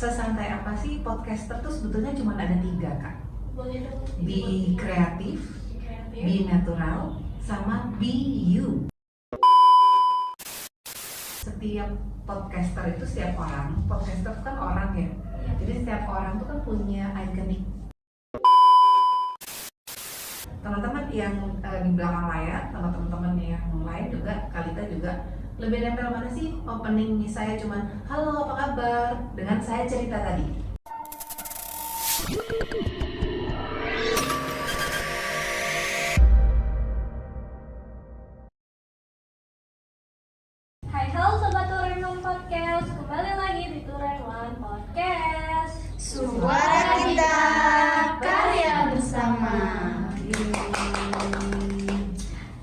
sesantai apa sih podcaster tuh sebetulnya cuma ada 3 Kak. Boleh dong. Be kreatif, be natural, sama be you. Setiap podcaster itu setiap orang, podcaster kan orang ya. Jadi setiap orang tuh kan punya ikonik. Teman-teman yang di belakang layar, teman-teman yang lain juga, Kalita juga lebih nempel mana sih opening saya cuman halo apa kabar dengan saya cerita tadi. Hai, halo Sobat Turenung Podcast. Kembali lagi di Turenung Podcast. Suara kita, karya bersama.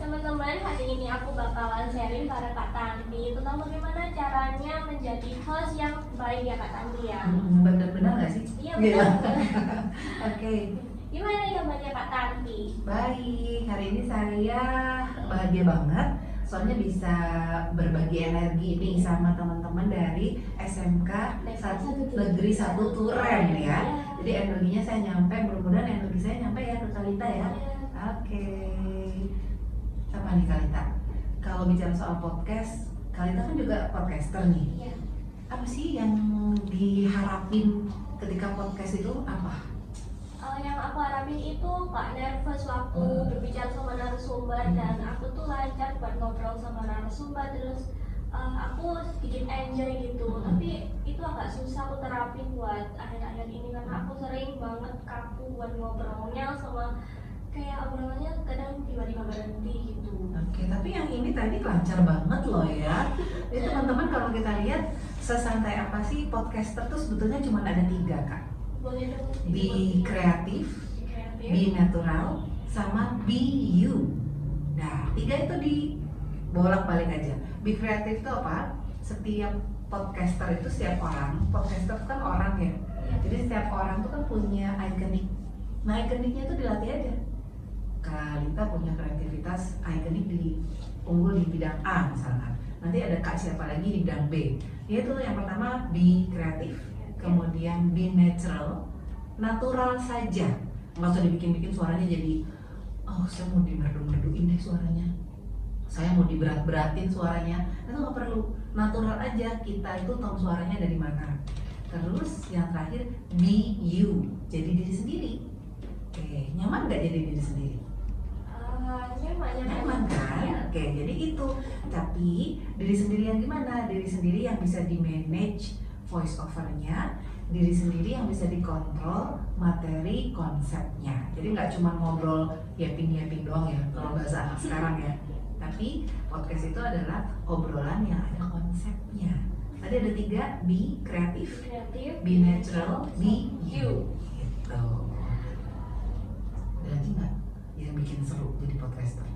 Teman-teman, hari ini aku bakalan sharing pada Kak Tanti tentang bagaimana caranya menjadi host yang baik ya Kak Tanti ya. Benar-benar nggak sih? Iya benar. Oke. Gimana kabarnya Kak Tanti? Baik, hari ini saya bahagia banget soalnya bisa berbagi energi nih sama teman-teman dari SMK Negeri 1 Turen ya. Jadi energinya saya nyampe, mudah-mudahan energi saya nyampe ya ke Kalita ya. Oke. Apa nih Kalita? Kalau bicara soal podcast, Kalita kan juga podcaster nih. Iya. Apa sih yang diharapin ketika podcast itu apa? Yang aku harapin itu gak nervous waktu berbicara sama narasumber dan aku tuh lancar buat ngobrol sama narasumber, terus aku sedikit enjoy gitu. Tapi itu agak susah aku terapin buat akhir-akhir ini karena aku sering banget kaku buat ngobrolnya, sama kayak obrolannya kadang tiba-tiba berhenti gitu. Oke, tapi yang ini tadi lancar banget loh ya. Jadi teman-teman kalau kita lihat sesantai apa sih podcaster tuh sebetulnya cuma ada 3 Kak. Boleh dong. Be kreatif, be natural, sama be you. Nah, 3 itu di bolak-balik aja. Be kreatif itu apa? Setiap podcaster itu setiap orang, podcaster kan orang ya. Jadi setiap orang tuh kan punya ikonik. Nah, ikoniknya itu dilatih aja. Kalita punya kreativitas ikonik di unggul di bidang A misalkan. Nanti ada Kak siapa lagi di bidang B. Yaitu yang pertama be kreatif, kemudian be natural, natural saja. Nggak usah dibikin-bikin suaranya jadi oh saya mau dimerdu-merduin deh suaranya, saya mau diberat-beratin suaranya. Itu nggak perlu, natural aja. Kita itu tahu suaranya dari mana. Terus yang terakhir be you, jadi diri sendiri. Oke, nyaman nggak jadi diri sendiri? Nyaman kan? Oke, jadi itu. Tapi diri sendiri yang gimana? Diri sendiri yang bisa di manage voice overnya, diri sendiri yang bisa dikontrol materi konsepnya. Jadi nggak cuma ngobrol yapping doang ya kalau bahasa anak sekarang ya. Tapi podcast itu adalah obrolan yang ada konsepnya. Tadi ada 3, be kreatif, be natural, be you. Gitu. Ada lagi nggak yang bikin seru jadi podcaster?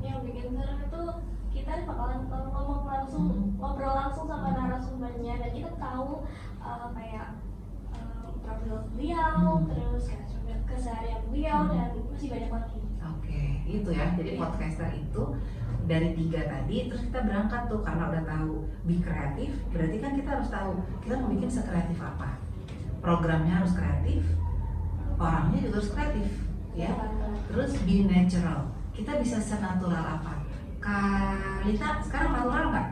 Yang bikin seru itu kita bakalan ngomong langsung, ngobrol langsung sama narasumbernya, dan kita tahu kayak profil beliau, terus keseharian beliau, dan masih banyak lagi. Oke, itu ya. Jadi podcaster itu dari 3 tadi, terus kita berangkat tuh karena udah tahu be kreatif, berarti kan kita harus tahu kita mau bikin sekreatif apa. Programnya harus kreatif, orangnya juga harus kreatif, ya. Terus be natural, kita bisa senatural apa. Kalita sekarang natural nggak?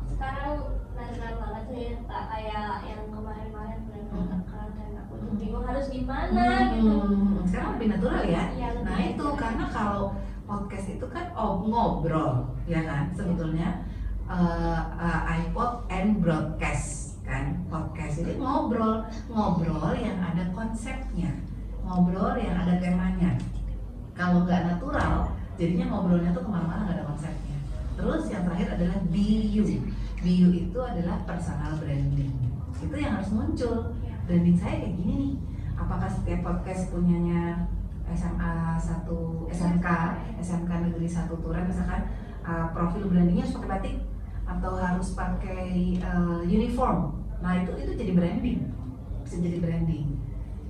Sekarang natural banget sih, tak kayak yang kemarin-kemarin benar-benar dan aku tuh bingung harus gimana gitu. Sekarang lebih natural ya? Iya, lebih Nah itu natural. karena kalau podcast itu kan ngobrol, ya kan? Sebetulnya iPod and broadcast kan, podcast ini ngobrol yang ada konsepnya, ngobrol yang ada temanya. Kalau nggak natural, jadinya ngobrolnya tuh kemana-mana nggak ada konsepnya. Terus yang terakhir adalah be you. Be you itu adalah personal branding. Itu yang harus muncul. Branding saya kayak gini nih. Apakah setiap podcast punyanya SMK Negeri 1 Turen misalkan profil brandingnya harus pakai batik atau harus pakai uniform. Nah itu jadi branding, bisa jadi branding.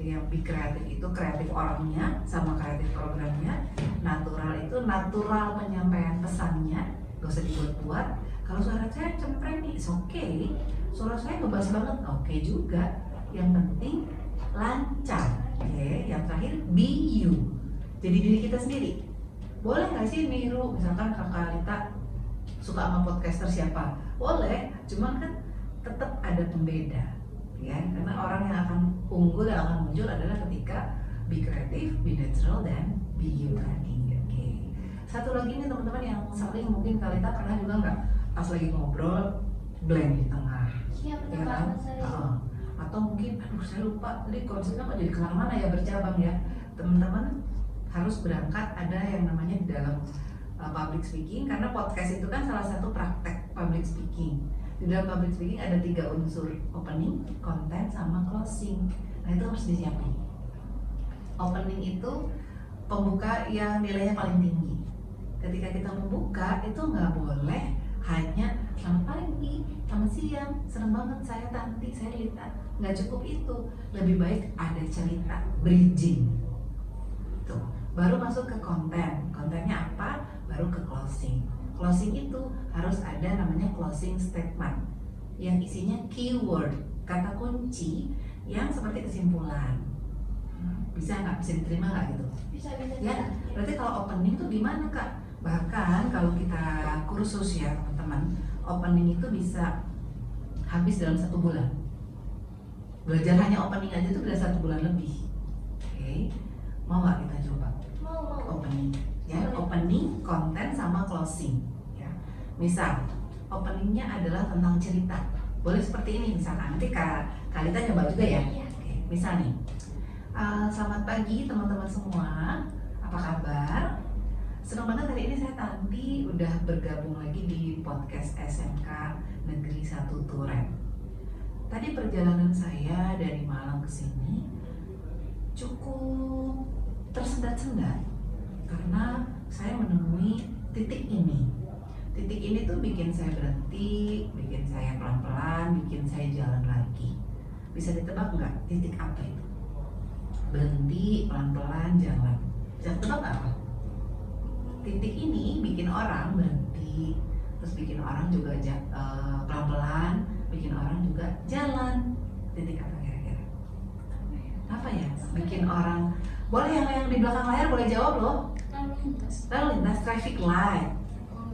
Yang be kreatif itu kreatif orangnya sama kreatif programnya. Natural itu natural penyampaian pesannya, gak usah dibuat-buat. Kalau suara saya cempreng nih, it's okay. suara saya ngebas banget, oke juga. Yang penting lancar. Oke, yang terakhir be you. Jadi diri kita sendiri. Boleh nggak sih niru misalkan Kakak Lita suka sama podcaster siapa? Boleh, cuman kan tetap ada pembeda, ya. Karena orang yang akan unggul dan akan muncul adalah ketika be creative, be natural, dan be you tadi. Oke. Satu lagi nih teman-teman yang sering mungkin Kalita pernah juga nggak pas lagi ngobrol blank di tengah, Iya betul ya kan? banget saya. Atau mungkin aduh saya lupa tadi konsepnya kok jadi kemana-mana ya, bercabang ya. Teman-teman harus berangkat ada yang namanya di dalam public speaking, karena podcast itu kan salah satu praktek public speaking. Di dalam public speaking ada 3 unsur, opening, content, sama closing. Nah itu harus disiapin. Opening itu pembuka yang nilainya paling tinggi. Ketika kita membuka itu nggak boleh hanya selamat pagi, selamat siang, senang banget saya Tanti, saya Lita. Nggak cukup itu, lebih baik ada cerita, bridging. Tuh, baru masuk ke konten. Kontennya apa? Baru ke closing. Closing itu harus ada namanya closing statement yang isinya keyword, kata kunci yang seperti kesimpulan. Bisa nggak? Bisa diterima nggak gitu? Bisa Ya, berarti kalau opening tuh gimana Kak? Bahkan kalau kita kursus ya teman-teman, opening itu bisa habis dalam 1 bulan. Belajar hanya opening aja tuh udah 1 bulan lebih. Oke, mau nggak kita coba? mau. Opening, ya, opening, konten, sama closing. Ya, misal openingnya adalah tentang cerita. Boleh seperti ini misalkan. Nanti Kalita coba juga ya. Iya. Oke, misal nih. Selamat pagi teman-teman semua, apa kabar? Senang banget hari ini saya Tanti udah bergabung lagi di podcast SMK Negeri 1 Turen. Tadi perjalanan saya dari Malang ke sini cukup tersendat-sendat karena saya menemui titik ini. Titik ini tuh bikin saya berhenti, bikin saya pelan-pelan, bikin saya jalan lagi. Bisa ditebak nggak titik apa itu? Berhenti, pelan-pelan, jalan. Bisa tebak apa? Titik ini bikin orang berhenti, terus bikin orang juga pelan-pelan, bikin orang juga jalan. Titik apa kira-kira? Apa ya? Bikin orang, boleh yang di belakang layar boleh jawab loh. Lalu lintas, traffic light.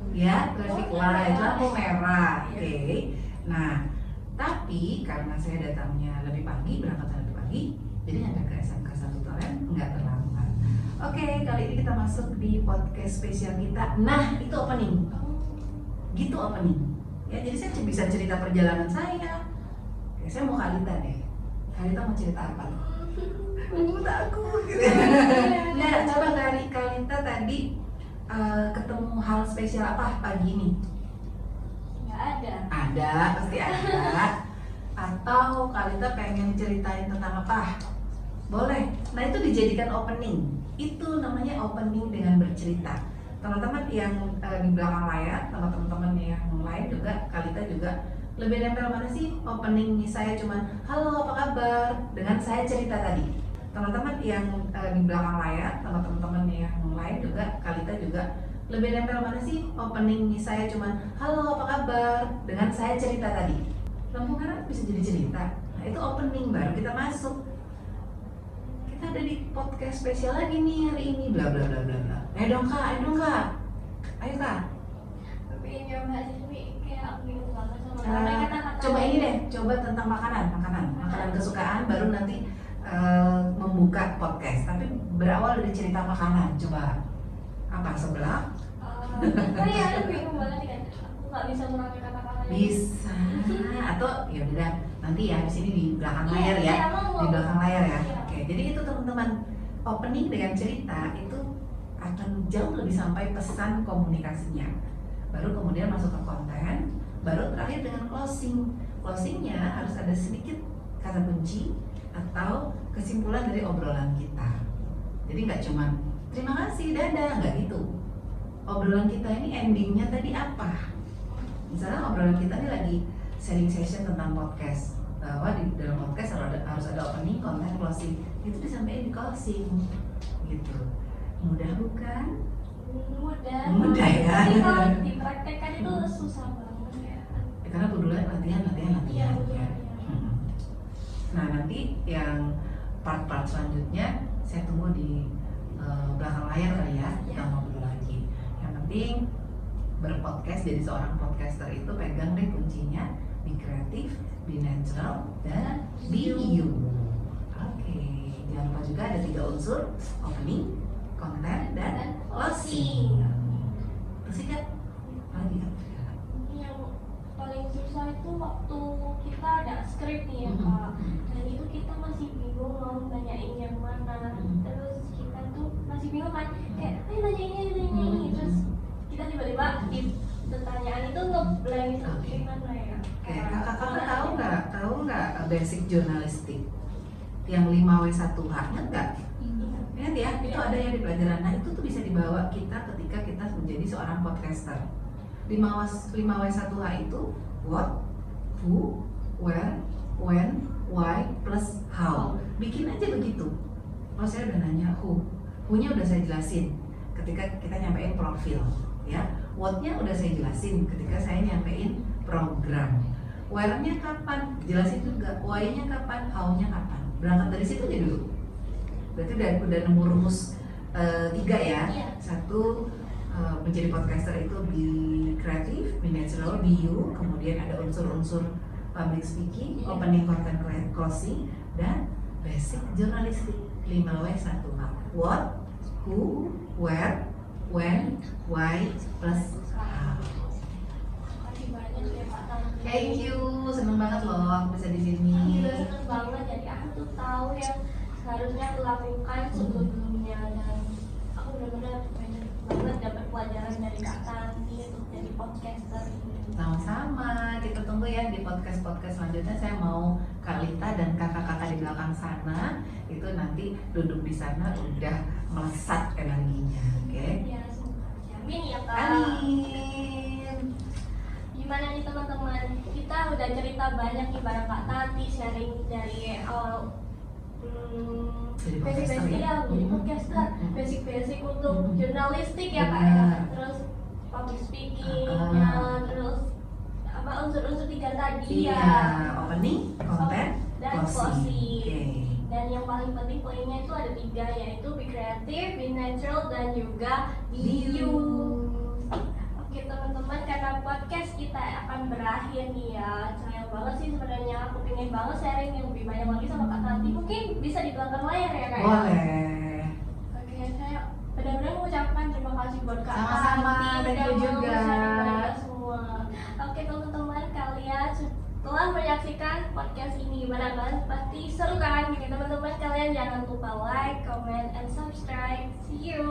Ya, traffic light, lampu merah. Oke. Nah, tapi karena saya datangnya lebih pagi, berangkat lebih pagi, jadi nyampe ke SMK 1 Turen nggak terlambat. Oke, kali ini kita masuk di podcast spesial kita. Nah, itu opening. Gitu opening. Ya, jadi saya bisa cerita perjalanan saya. Oke, saya mau Kalita deh. Kalita mau cerita apa? Takut. Nah, coba dari Kalita tadi ketemu hal spesial apa pagi ini? Nggak ada. Ada, pasti ada. Atau Kalita pengen ceritain tentang apa? Boleh. Nah, itu dijadikan opening. Itu namanya opening dengan bercerita. Teman-teman yang di belakang layar, teman-teman yang lain juga, Kalita juga lebih nempel mana sih opening saya cuman halo apa kabar dengan saya cerita tadi. Teman-teman yang di belakang layar, teman-teman yang lain juga, Kalita juga lebih nempel mana sih opening saya cuman halo apa kabar dengan saya cerita tadi. Lampu merah bisa jadi cerita. Nah, itu opening, baru kita masuk. Kita ada di podcast spesial lagi nih hari ini, bla bla bla bla bla. Ayo dong kak, ayo kak. Tapi ini Mbak Sismi kayak aku bingung banget sama kata-kata. Coba ini deh, coba tentang makanan kesukaan, baru nanti membuka podcast. Tapi berawal dari cerita makanan. Coba apa sebelah? Oh iya, aku bingung banget kan. Aku nggak bisa merangkai kata-kata. Bisa. Atau ya udah nanti ya di sini di belakang layar ya, Iya, mau. di belakang layar ya. Iya. Oke, jadi itu teman-teman, opening dengan cerita itu akan jauh lebih sampai pesan komunikasinya. Baru kemudian masuk ke konten, baru terakhir dengan closing. Closingnya harus ada sedikit kata kunci atau kesimpulan dari obrolan kita. Jadi nggak cuma terima kasih, dadah, nggak gitu. Obrolan kita ini endingnya tadi apa? Misalnya obrolan kita ini lagi sharing session tentang podcast, bahwa di dalam podcast harus ada opening, konten, closing. Itu disampaikan di closing, gitu. Mudah bukan? Mudah. Mudah ya. Tapi kalau dipraktekkan itu susah banget ya. karena budulnya latihan Iya, ya. betul. Nah nanti yang part-part selanjutnya saya tunggu di belakang layar kali ya, kita ngobrol lagi. Yang penting berpodcast, jadi seorang podcaster itu pegang deh kuncinya, be kreatif, be natural, dan be you. Oke, jangan lupa juga ada 3 unsur, opening, content, dan closing. Terus kan lagi kan? Yang paling susah itu waktu kita ada skrip nih ya Kak, dan itu kita masih bingung mau nanyain yang mana, terus kita tuh masih bingung kan, kayak nanya ini, terus kita tiba-tiba di pertanyaan itu ngeblank itu gimana ya? Oke, kakak tahu nggak basic jurnalistik yang 5W1H, ingat nggak? Ingat ya, itu ada yang di pelajaran. Nah itu tuh bisa dibawa kita ketika kita menjadi seorang podcaster. 5W1H itu what, who, where, when, why, plus how. Bikin aja begitu. Kalau saya udah nanya who-nya udah saya jelasin ketika kita nyampein profil, ya. What-nya udah saya jelasin ketika saya nyampein program. Where-nya kapan? Jelasin juga. Why-nya kapan? How-nya kapan? Berangkat dari situ aja dulu. Berarti udah nemu rumus 3 ya. Iya. 1, menjadi podcaster itu be kreatif, be natural, be you. Kemudian ada unsur-unsur public speaking, opening, content, closing, dan basic jurnalistik 5W1H. What, who, where, when, why, plus how. Makasih banyak ya Pak Tanti. Thank you, seneng banget loh aku bisa di sini. Aku juga seneng banget, jadi aku tuh tahu yang seharusnya aku lakukan sebelumnya, dan aku benar-benar banyak banget dapat pelajaran dari Kak Tanti untuk jadi podcaster ini. Sama-sama, kita tunggu ya di podcast-podcast selanjutnya. Saya mau Kak Lita dan kakak-kakak di belakang sana itu nanti duduk di sana udah melesat energinya, oke? Ya, jamin ya Kak. Amin. Gimana nih teman-teman? Kita udah cerita banyak nih bareng Kak Tanti, sharing dari awal Jadi basic-basic podcaster ya, jadi podcaster, basic-basic untuk jurnalistik ya Kak ya, Benar. terus public speaking, Ah. ya, terus apa unsur-unsur 3 tadi Iya, ya, opening, content, dan closing. closing. Oke. Dan yang paling penting poinnya itu ada 3, yaitu be creative, be natural, dan juga be you. Oke teman-teman, karena podcast kita akan berakhir nih ya, sayang banget sih sebenarnya, aku pengen banget sharing yang lebih banyak lagi sama Kak Tanti, mungkin bisa di belakang layar ya Kak ya? Boleh. Oke, saya benar-benar mengucapkan terima kasih buat Kak Sama-sama, Tanti thank udah you mau juga. sharing banyak semua. Oke teman-teman, kalian telah menyaksikan podcast ini, gimana kan? Pasti seru kan? Oke teman-teman, kalian jangan lupa like, comment, and subscribe. See you!